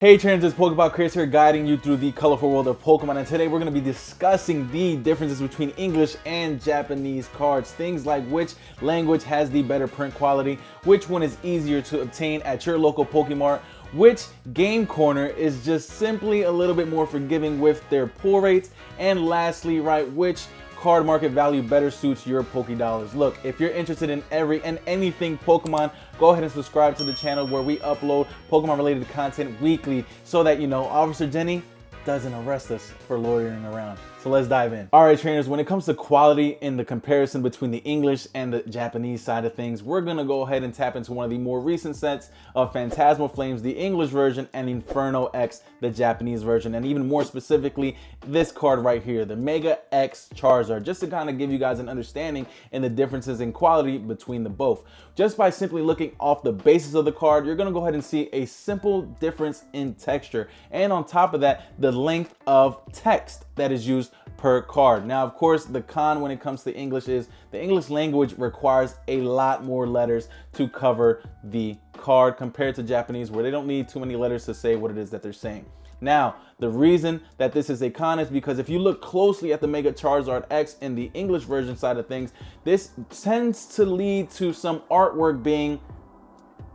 Hey trainers, it's Pokeball Chris here guiding you through the colorful world of Pokemon, and today we're going to be discussing the differences between English and Japanese cards. Things like which language has the better print quality, which one is easier to obtain at your local Pokemart, which game corner is just simply a little bit more forgiving with their pull rates, and lastly, which card market value better suits your Pokédollars. Look, if you're interested in every and anything Pokemon, go ahead and subscribe to the channel where we upload Pokemon related content weekly so that, Officer Jenny doesn't arrest us for loitering around. So let's dive in. All right, trainers, when it comes to quality in the comparison between the English and the Japanese side of things, we're gonna go ahead and tap into one of the more recent sets of Phantasmal Flames, the English version, and Inferno X, the Japanese version, and even more specifically, this card right here, the Mega X Charizard, just to kind of give you guys an understanding in the differences in quality between the both. Just by simply looking off the basis of the card, you're gonna go ahead and see a simple difference in texture. And on top of that, the length of text that is used per card. Now, of course, the con when it comes to English is the English language requires a lot more letters to cover the card compared to Japanese, where they don't need too many letters to say what it is that they're saying. Now, the reason that this is a con is because if you look closely at the Mega Charizard X in the English version side of things, this tends to lead to some artwork being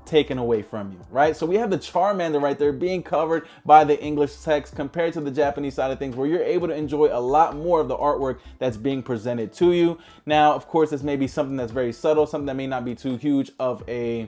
taken away from you, right? So we have the Charmander right there being covered by the English text compared to the Japanese side of things, where you're able to enjoy a lot more of the artwork that's being presented to you. Now, of course, this may be something that's very subtle, something that may not be too huge of a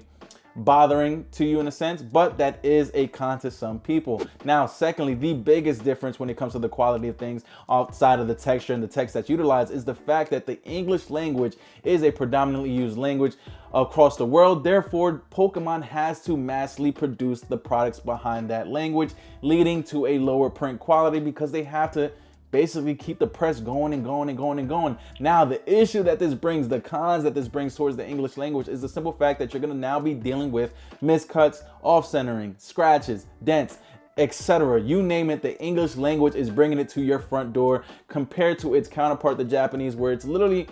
bothering to you in a sense, but that is a con to some people. Now, secondly, the biggest difference when it comes to the quality of things outside of the texture and the text that's utilized is the fact that the English language is a predominantly used language across the world. Therefore, Pokemon has to massively produce the products behind that language, leading to a lower print quality because they have to basically keep the press going and going and going and going. Now, the issue that this brings, the cons that this brings towards the English language is the simple fact that you're going to now be dealing with miscuts, off-centering, scratches, dents, etc. You name it, the English language is bringing it to your front door compared to its counterpart, the Japanese, where it's literally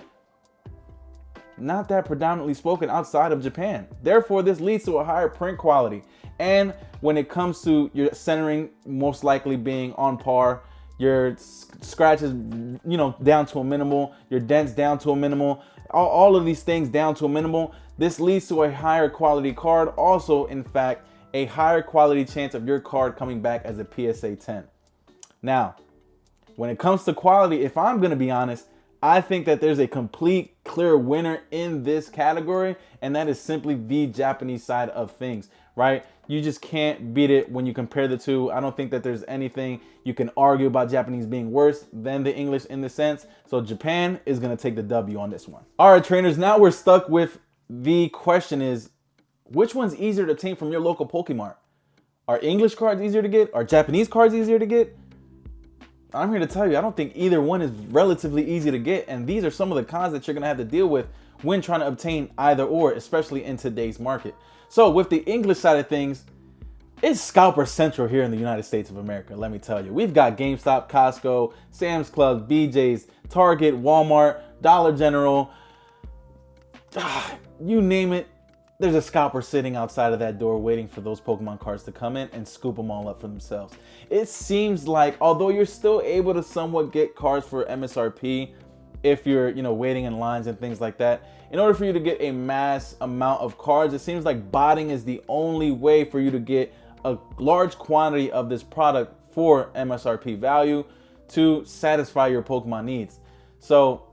not that predominantly spoken outside of Japan. Therefore, this leads to a higher print quality. And when it comes to your centering most likely being on par, your scratches, down to a minimal, your dents down to a minimal, all of these things down to a minimal, this leads to a higher quality card. Also, in fact, a higher quality chance of your card coming back as a PSA 10. Now, when it comes to quality, if I'm going to be honest, I think that there's a complete clear winner in this category, and that is simply the Japanese side of things, right? You just can't beat it when you compare the two. I don't think that there's anything you can argue about Japanese being worse than the English in this sense. So Japan is going to take the W on this one. All right, trainers, now we're stuck with the question is, which one's easier to obtain from your local Pokemart? Are English cards easier to get? Are Japanese cards easier to get? I'm here to tell you, I don't think either one is relatively easy to get. And these are some of the cons that you're going to have to deal with when trying to obtain either or, especially in today's market. So with the English side of things, it's scalper central here in the United States of America, let me tell you. We've got GameStop, Costco, Sam's Club, BJ's, Target, Walmart, Dollar General. You name it, there's a scalper sitting outside of that door waiting for those Pokemon cards to come in and scoop them all up for themselves. It seems like, although you're still able to somewhat get cards for MSRP, if you're, waiting in lines and things like that, in order for you to get a mass amount of cards, it seems like botting is the only way for you to get a large quantity of this product for MSRP value to satisfy your Pokemon needs. So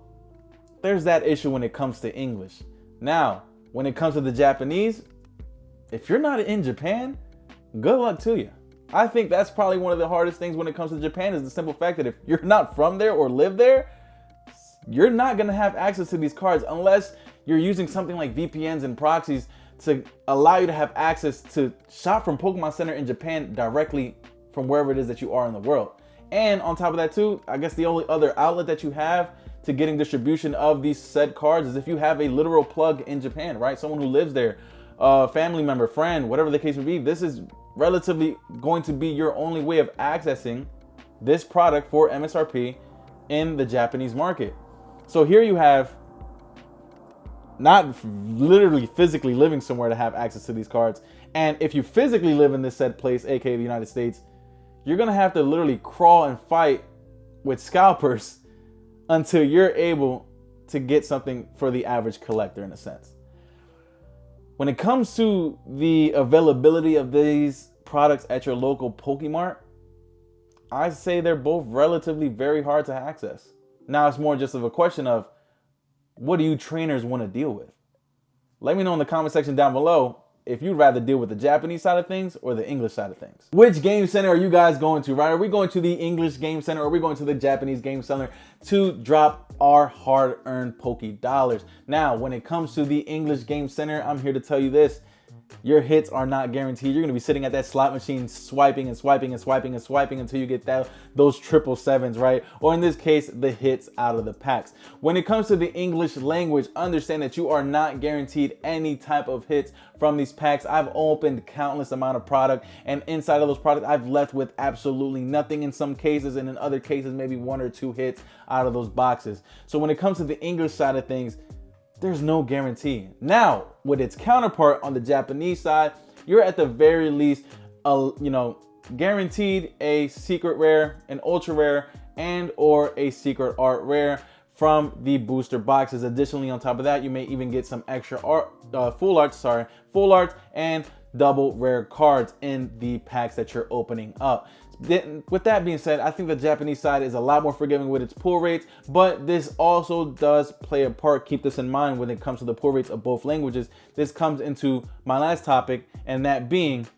there's that issue when it comes to English. Now, when it comes to the Japanese, if you're not in Japan, good luck to you. I think that's probably one of the hardest things when it comes to Japan is the simple fact that if you're not from there or live there, you're not going to have access to these cards unless you're using something like VPNs and proxies to allow you to have access to shop from Pokemon Center in Japan directly from wherever it is that you are in the world. And on top of that too, I guess the only other outlet that you have to getting distribution of these said cards is if you have a literal plug in Japan, right? Someone who lives there, family member, friend, whatever the case may be. This is relatively going to be your only way of accessing this product for MSRP in the Japanese market. So here you have not literally physically living somewhere to have access to these cards, And if you physically live in this said place, aka the United States, you're gonna have to literally crawl and fight with scalpers until you're able to get something for the average collector, in a sense. When it comes to the availability of these products at your local Pokemart, I say they're both relatively very hard to access. Now it's more just of a question of, what do you trainers want to deal with? Let me know in the comment section down below if you'd rather deal with the Japanese side of things or the English side of things. Which game center are you guys going to, right? Are we going to the English game center or are we going to the Japanese game center to drop our hard-earned Poke dollars? Now, when it comes to the English game center, I'm here to tell you this. Your hits are not guaranteed. You're going to be sitting at that slot machine swiping and swiping and swiping and swiping until you get those 777s, right? Or in this case, the hits out of the packs. When it comes to the English language, understand that you are not guaranteed any type of hits from these packs. I've opened countless amount of product, and inside of those products, I've left with absolutely nothing in some cases, and in other cases, maybe 1 or 2 hits out of those boxes. So when it comes to the English side of things, there's no guarantee. Now, with its counterpart on the Japanese side, you're at the very least, guaranteed a secret rare, an ultra rare, and or a secret art rare from the booster boxes. Additionally, on top of that, you may even get some extra art, full art and double rare cards in the packs that you're opening up. With that being said, I think the Japanese side is a lot more forgiving with its pull rates, but this also does play a part. Keep this in mind when it comes to the pull rates of both languages. This comes into my last topic, and that being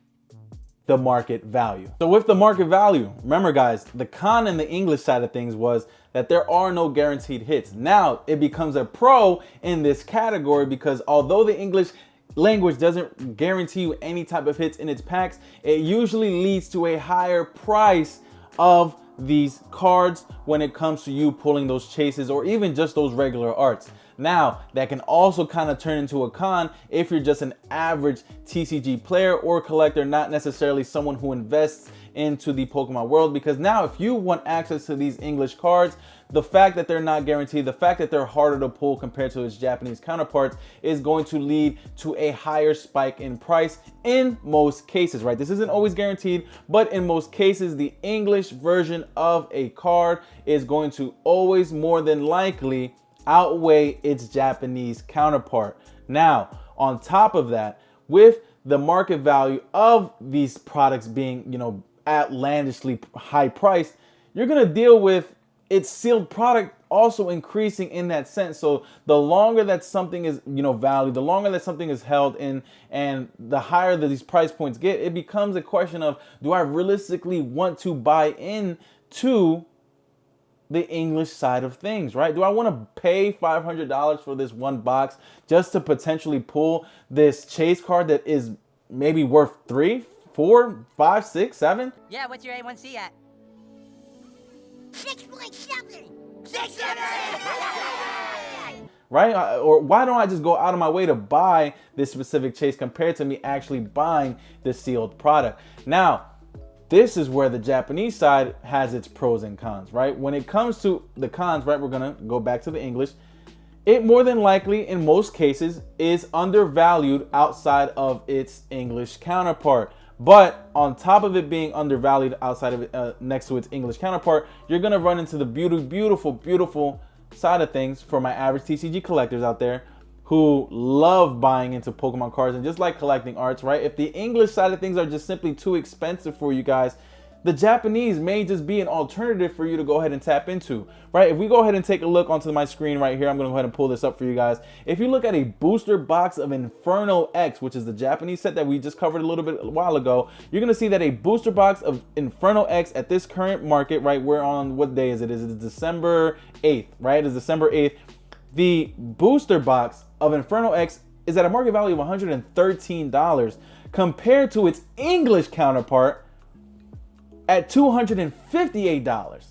the market value. So with the market value, remember guys, the con in the English side of things was that there are no guaranteed hits. Now it becomes a pro in this category because although the English language doesn't guarantee you any type of hits in its packs, it usually leads to a higher price of these cards when it comes to you pulling those chases or even just those regular arts. Now, that can also kind of turn into a con if you're just an average TCG player or collector, not necessarily someone who invests into the Pokemon world, because now if you want access to these English cards, the fact that they're not guaranteed, the fact that they're harder to pull compared to its Japanese counterparts is going to lead to a higher spike in price in most cases, right? This isn't always guaranteed, but in most cases, the English version of a card is going to always more than likely outweigh its Japanese counterpart. Now, on top of that, with the market value of these products being, outlandishly high priced, you're going to deal with its sealed product also increasing in that sense. So the longer that something is, valued, the longer that something is held in, and the higher that these price points get, it becomes a question of, do I realistically want to buy into the English side of things, right? Do I want to pay $500 for this one box just to potentially pull this chase card that is maybe worth 3, 4, 5, 6, 7? Yeah, what's your A1C at? 6.7! 600! Right? Or why don't I just go out of my way to buy this specific chase compared to me actually buying the sealed product? Now, this is where the Japanese side has its pros and cons, right? When it comes to the cons, right, we're gonna go back to the English. It more than likely, in most cases, is undervalued outside of its English counterpart. But on top of it being undervalued outside of it, next to its English counterpart, you're gonna run into the beautiful side of things for my average TCG collectors out there who love buying into Pokemon cards and just like collecting arts, right? If the English side of things are just simply too expensive for you guys, the Japanese may just be an alternative for you to go ahead and tap into, right? If we go ahead and take a look onto my screen right here, I'm gonna go ahead and pull this up for you guys. If you look at a booster box of Inferno X, which is the Japanese set that we just covered a little bit a while ago, you're gonna see that a booster box of Inferno X at this current market, right? We're on, what day is it? Is it December 8th, right? It's December 8th. The booster box of Inferno X is at a market value of $113 compared to its English counterpart at $258.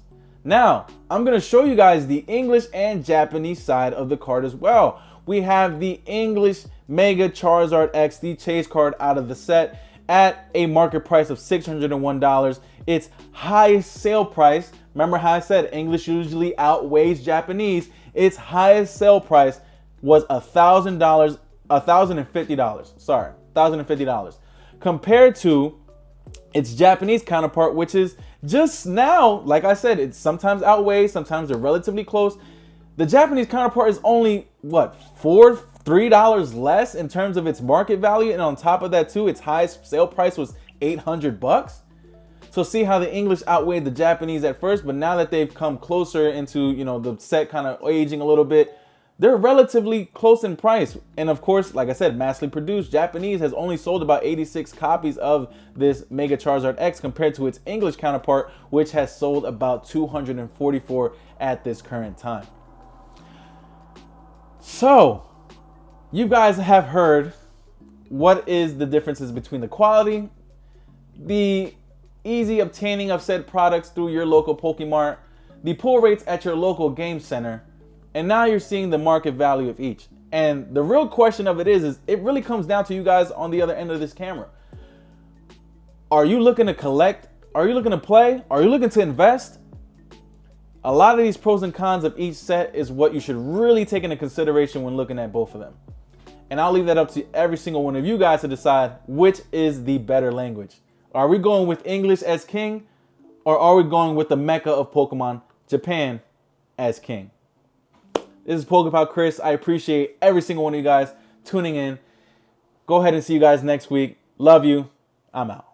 Now, I'm going to show you guys the English and Japanese side of the card as well. We have the English Mega Charizard X, the chase card out of the set, at a market price of $601. Its highest sale price, remember how I said English usually outweighs Japanese, its highest sale price was $1,050. Sorry, $1,050. compared to its Japanese counterpart, which is just now, like I said, it's sometimes outweighs, sometimes they're relatively close. The Japanese counterpart is only, what, $3 less in terms of its market value. And on top of that too, its highest sale price was $800. So see how the English outweighed the Japanese at first, but now that they've come closer into, you know, the set kind of aging a little bit, they're relatively close in price. And of course, like I said, massively produced. Japanese has only sold about 86 copies of this Mega Charizard X compared to its English counterpart, which has sold about 244 at this current time. So, you guys have heard what is the differences between the quality, the easy obtaining of said products through your local Pokemart, the pull rates at your local game center, and now you're seeing the market value of each. And the real question of it is it really comes down to you guys on the other end of this camera. Are you looking to collect? Are you looking to play? Are you looking to invest? A lot of these pros and cons of each set is what you should really take into consideration when looking at both of them. And I'll leave that up to every single one of you guys to decide which is the better language. Are we going with English as king, or are we going with the Mecca of Pokemon, Japan, as king? This is Pokepal Chris. I appreciate every single one of you guys tuning in. Go ahead and see you guys next week. Love you. I'm out.